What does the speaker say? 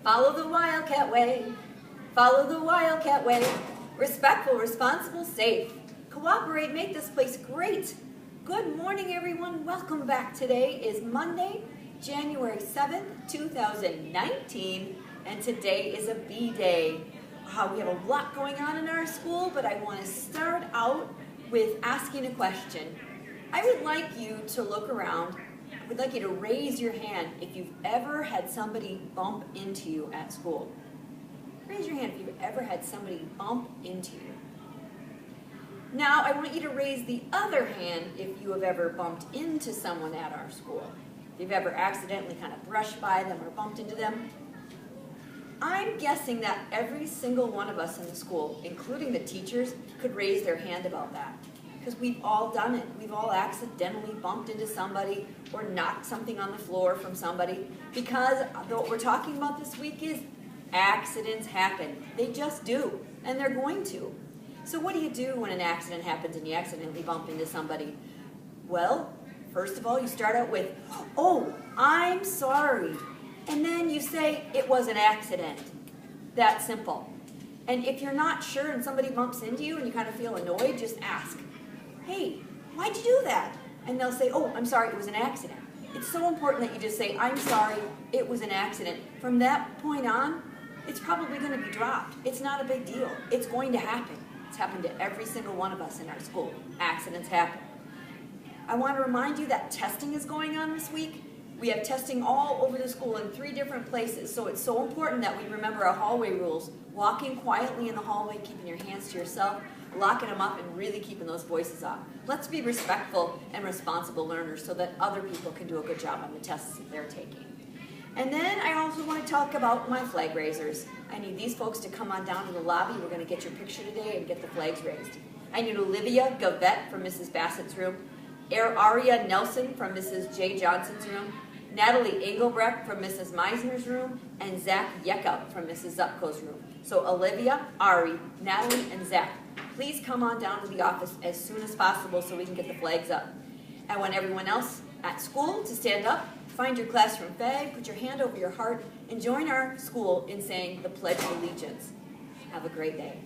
Follow the Wildcat way. Follow the Wildcat way. Respectful, responsible, safe. Cooperate, make this place great. Good morning, everyone. Welcome back. Today is Monday, January 7th, 2019, and today is a B day. We have a lot going on in our school, but I want to start out with asking a question. I would like you to look around. I would like you to raise your hand if you've ever had somebody bump into you at school. Raise your hand if you've ever had somebody bump into you. Now, I want you to raise the other hand if you have ever bumped into someone at our school. If you've ever accidentally kind of brushed by them or bumped into them. I'm guessing that every single one of us in the school, including the teachers, could raise their hand about that. Because we've all done it. We've all accidentally bumped into somebody or knocked something on the floor from somebody. Because what we're talking about this week is accidents happen. They just do, and they're going to. So what do you do when an accident happens and you accidentally bump into somebody? Well, first of all, you start out with, "Oh, I'm sorry." And then you say, "It was an accident." That simple. And if you're not sure and somebody bumps into you and you kind of feel annoyed, just ask, "Hey, why'd you do that?" And they'll say, "Oh, I'm sorry, it was an accident." It's so important that you just say, "I'm sorry, it was an accident." From that point on, it's probably going to be dropped. It's not a big deal. It's going to happen. It's happened to every single one of us in our school. Accidents happen. I want to remind you that testing is going on this week. We have testing all over the school in 3 different places, so it's so important that we remember our hallway rules. Walking quietly in the hallway, keeping your hands to yourself, locking them up, and really keeping those voices off. Let's be respectful and responsible learners so that other people can do a good job on the tests that they're taking. And then I also want to talk about my flag raisers. I need these folks to come on down to the lobby. We're going to get your picture today and get the flags raised. I need Olivia Gavette from Mrs. Bassett's room, Aria Nelson from Mrs. J. Johnson's room, Natalie Engelbrecht from Mrs. Meisner's room, and Zach Yeckup from Mrs. Zupko's room. So Olivia, Ari, Natalie, and Zach, please come on down to the office as soon as possible so we can get the flags up. I want everyone else at school to stand up, find your classroom flag, put your hand over your heart, and join our school in saying the Pledge of Allegiance. Have a great day.